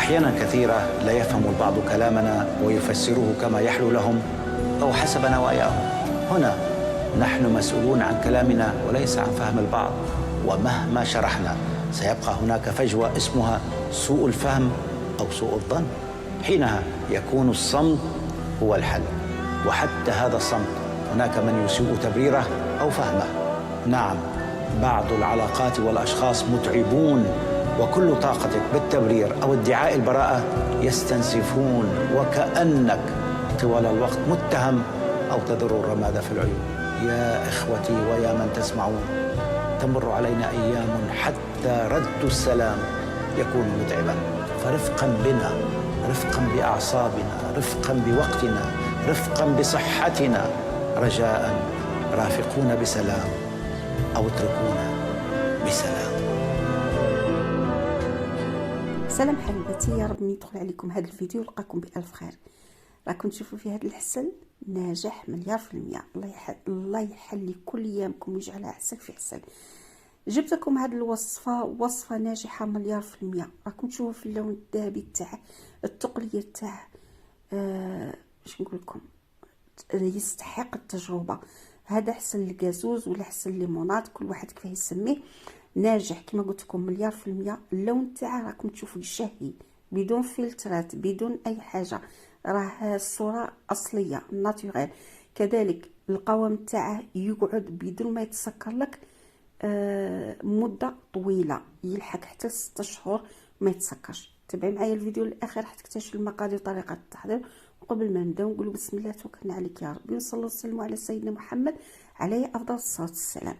أحيانا كثيرة لا يفهم البعض كلامنا ويفسره كما يحلو لهم أو حسب نواياهم. هنا نحن مسؤولون عن كلامنا وليس عن فهم البعض، ومهما شرحنا سيبقى هناك فجوة اسمها سوء الفهم أو سوء الظن. حينها يكون الصمت هو الحل، وحتى هذا الصمت هناك من يسيء تبريره أو فهمه. نعم، بعض العلاقات والأشخاص متعبون، وكل طاقتك بالتبرير أو ادعاء البراءة يستنسفون، وكأنك طوال الوقت متهم أو تذر الرماد في العيون. يا إخوتي ويا من تسمعون، تمر علينا أيام حتى رد السلام يكون متعبا، فرفقا بنا، رفقا بأعصابنا، رفقا بوقتنا، رفقا بصحتنا، رجاء رافقونا بسلام أو اتركونا بسلام. سلام حبيباتي، يا رب يدخل عليكم هذا الفيديو ولقاكم بألف خير. راكم تشوفوا في هذا الحسن ناجح 100%. الله يحلي كل ايامكم ويجعلها عسل في عسل. جبت لكم هذه وصفه ناجحه 100%. راكم تشوفوا في اللون الذهبي تاع التقليه تاع باش نقول لكم يستحق التجربه. هذا حسن الكازوز ولا حسن الليموناد، كل واحد كيف يسميه. ناجح كما قلت لكم 100%. اللون تاعه راكم تشوفوا شهي بدون فلترات بدون اي حاجه، راه الصوره اصليه ناتوريل. كذلك القوام تاعه يقعد بدون ما يتسكر لك مده طويله، يلحق حتى 6 شهور ما يتسكرش. تابعي معايا الفيديو للاخر حتى تكتشفوا المقادير وطريقه التحضير. وقبل ما نبداو نقولوا بسم الله توكلنا عليك يا ربي، ونصلوا وسلموا على سيدنا محمد عليه افضل الصلاه والسلام.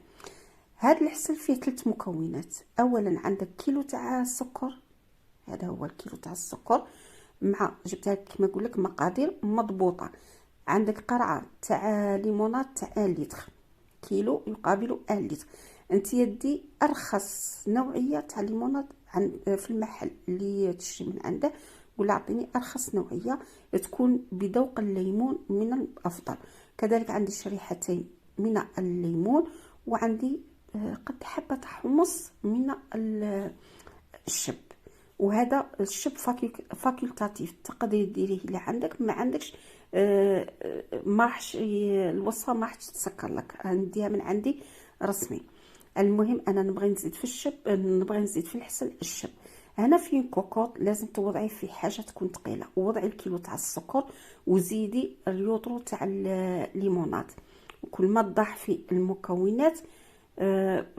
هذا العسل فيه 3 مكونات. اولا عندك كيلو تاع السكر، هذا هو الكيلو تاع السكر، مع جبتها كما نقول لك مقادير مضبوطه. عندك قرعه تاع ليموناد تاع 1 لتر، كيلو يقابل 1 لتر. انت يدي ارخص نوعيه تاع ليموناد في المحل اللي تشري من عنده، قول اعطيني ارخص نوعيه تكون بذوق الليمون من الافضل. كذلك عندي شريحتين من الليمون، وعندي قد حبه حمص من الشب. وهذا الشب فاكولتاتيف، تقدري ديريه اللي عندك. ما عندكش ما راحش الوصفه ما راحش تسكر لك، نديها من عندي رسمي. المهم انا نبغي نزيد في الشب، نبغي نزيد في الحسل الشب. هنا في كوكوط لازم توضعي في حاجه تكون ثقيله، وضعي الكيلو تاع السكر وزيدي اليوترو تاع الليموناد. كل ما تضاعفي المكونات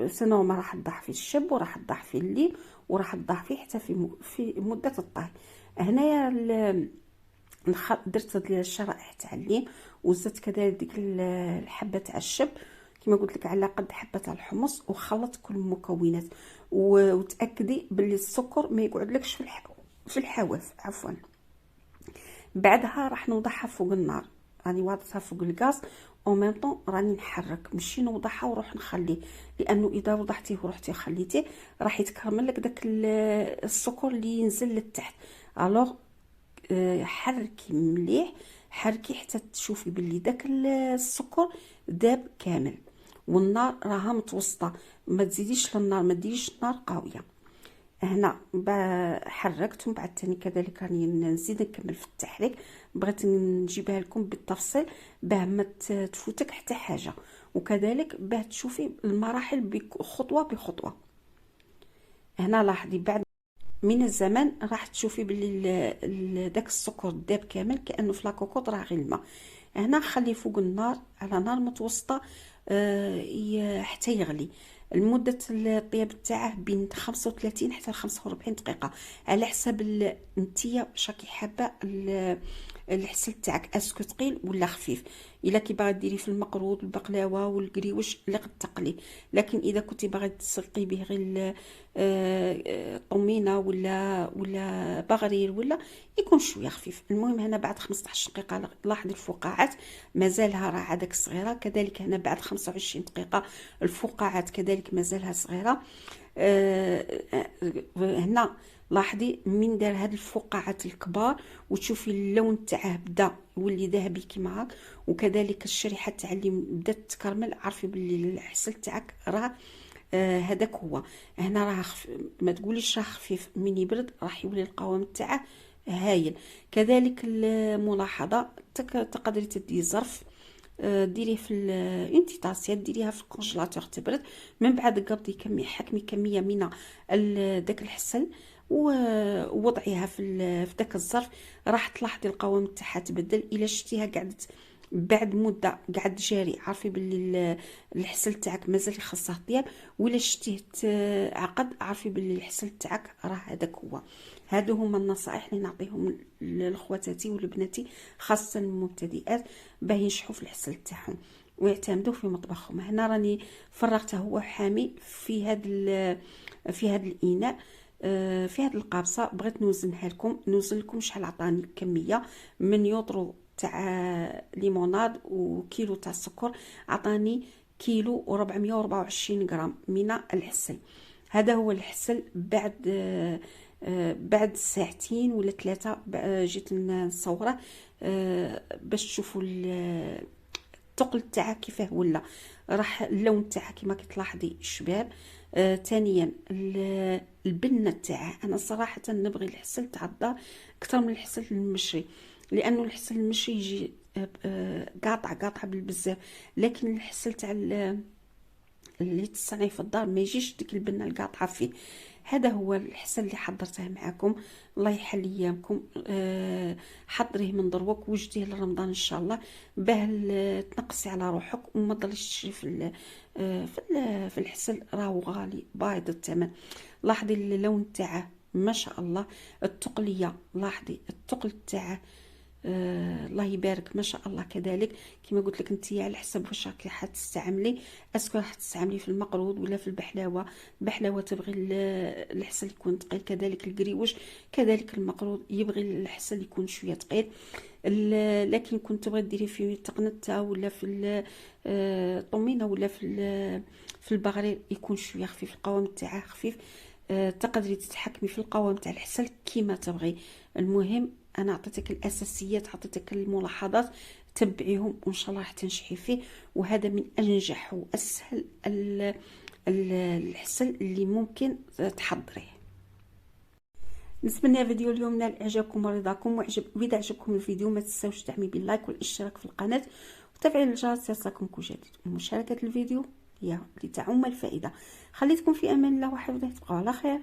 سنو ما راح تضاعفي الشب، وراح تضاعفي الليم، وراح تضاعفي حتى في مده الطهي. هنايا درت الشرائح تاع الليم، وزدت كذلك ديك الحبه تاع الشب كما قلت لك على قد حبه تاع الحمص، وخلطت كل المكونات. وتاكدي باللي السكر ما يقعدلكش في الحواف عفوا. بعدها راح نوضعها فوق النار، راني واضعتها فوق الغاز او ميم طون راني نحرك، ماشي نوضعها وروح نخليه، لانه اذا وضعتيه ورحتي خليتيه راح يتكرمل لك داك السكر اللي ينزل للتحت. الوغ حركي مليح، حركي حتى تشوفي باللي داك السكر داب كامل. والنار راها متوسطه، ما تزيديش للنار، ما ديريش نار قويه. هنا حركت، ومن بعد ثاني كذلك راني نزيد نكمل في التحريك. بغيت نجيبها لكم بالتفصيل باه ما تفوتك حتى حاجه، وكذلك باه تشوفي المراحل خطوه بخطوه. هنا لاحظي بعد من الزمن راح تشوفي باللي داك السكر داب كامل، كانه في لاكوكوط راه غير الماء. هنا خليه فوق النار على نار متوسطه حتى يغلي. المدة الطياب تاعه بين 35 حتى 45 دقيقة، على حسب نتيا شاكي حابة الحسل تاعك اسكو ثقيل ولا خفيف. الا كي باغي ديري في المقرود البقلاوه والقريوش اللي قد تقلي، لكن اذا كنتي باغي تسلقي به غير طمينه ولا بغرير ولا يكون شويه خفيف. المهم هنا بعد 15 دقيقه لاحظي الفقاعات مازالها راه عادك صغيره. كذلك هنا بعد 25 دقيقه الفقاعات كذلك مازالها صغيره. هنا لاحظي من دار هاد الفقاعات الكبار وتشوفي اللون تاعه بدا يولي ذهبي كيما هاك، وكذلك الشريحه تاع اللي بدات تكرمل، عرفي باللي الحسل تاعك راه هذاك هو. هنا راه ما تقوليش راه خفيف، من يبرد راح يولي القوام تاعه هايل. كذلك الملاحظه، تقدري تدي ظرف، ديريه في اونتي طاسيه، ديريها في الكونجيلاتور تبرد، من بعد قبضي حكمي كميه من داك الحسل ووضعيها في داك الظرف. راح تلاحظي القوام تاعها تبدل. الا شتيها قعدت بعد مده قعد جاري، عارفي باللي الحسل تاعك مازال خاصه طياب. ولا شتيه عقد، عارفي باللي الحسل تاعك راه هذاك هو. هادو هما النصائح اللي نعطيهم لخواتاتي ولبناتي، خاصه المبتدئات، باه ينجحوا في الحسل تاعهم ويعتمدوا في مطبخهم. هنا راني فرغته هو حامي في هذا الاناء، في هذه القابصه. بغيت نوزنها لكم، نوزن لكم شحال عطاني كميه من يوطرو تاع ليموناد وكيلو تاع السكر. عطاني كيلو و424 غرام من الحسل. هذا هو الحسل بعد ساعتين ولا 3 جيت نصوره باش تشوفوا الثقل تاعها كيفاه ولا. راح اللون تاعها كما كتلاحظي شباب. ثانيا البنه تاعها، انا صراحه نبغي الحسل تاع الدار اكثر من الحسل المشري، لانه الحسل المشري يجي قاطع بالبزاف، لكن الحسل تاع اللي تصنعي في الدار ما يجيش ديك البنه القاطعه فيه. هذا هو الحسن اللي حضرته معكم. الله يحل ايامكم. حضريه من دروك وجديه لرمضان ان شاء الله، باه تنقصي على روحك وما تضليش تشري في الحسل، راهو غالي بايض الثمن. لاحظي اللون تاعه ما شاء الله. التقليه، لاحظي التقل تاعه، الله يبارك ما شاء الله. كذلك كما قلت لك انت على حسب واش راكي حتستعملي، اسكو راح تستعملي في المقرود ولا في البحلاوه تبغي الحسل يكون ثقيل، كذلك القريوش، كذلك المقرود يبغي الحسل يكون شويه ثقيل. لكن كنت تبغي ديري في تقنته ولا في الطمينه ولا في البغرير يكون شويه خفيف، القوام تاعه خفيف. تقدري تتحكمي في القوام تاع الحسل كيما تبغي. المهم انا عطيتك الاساسيات، عطيتك الملاحظات، تبعيهم وان شاء الله راح تنجحي فيه. وهذا من انجح واسهل الحسل اللي ممكن تحضريه. نتمنى فيديو اليوم نال اعجابكم ورضاكم، واذا عجبكم الفيديو ما تنساوش دعمي باللايك والاشتراك في القناه وتفعيل الجرس ليصلكم كل جديد، ومشاركه الفيديو لتعم الفائده. خليتكم في امان الله وحفظه، تبقوا على خير.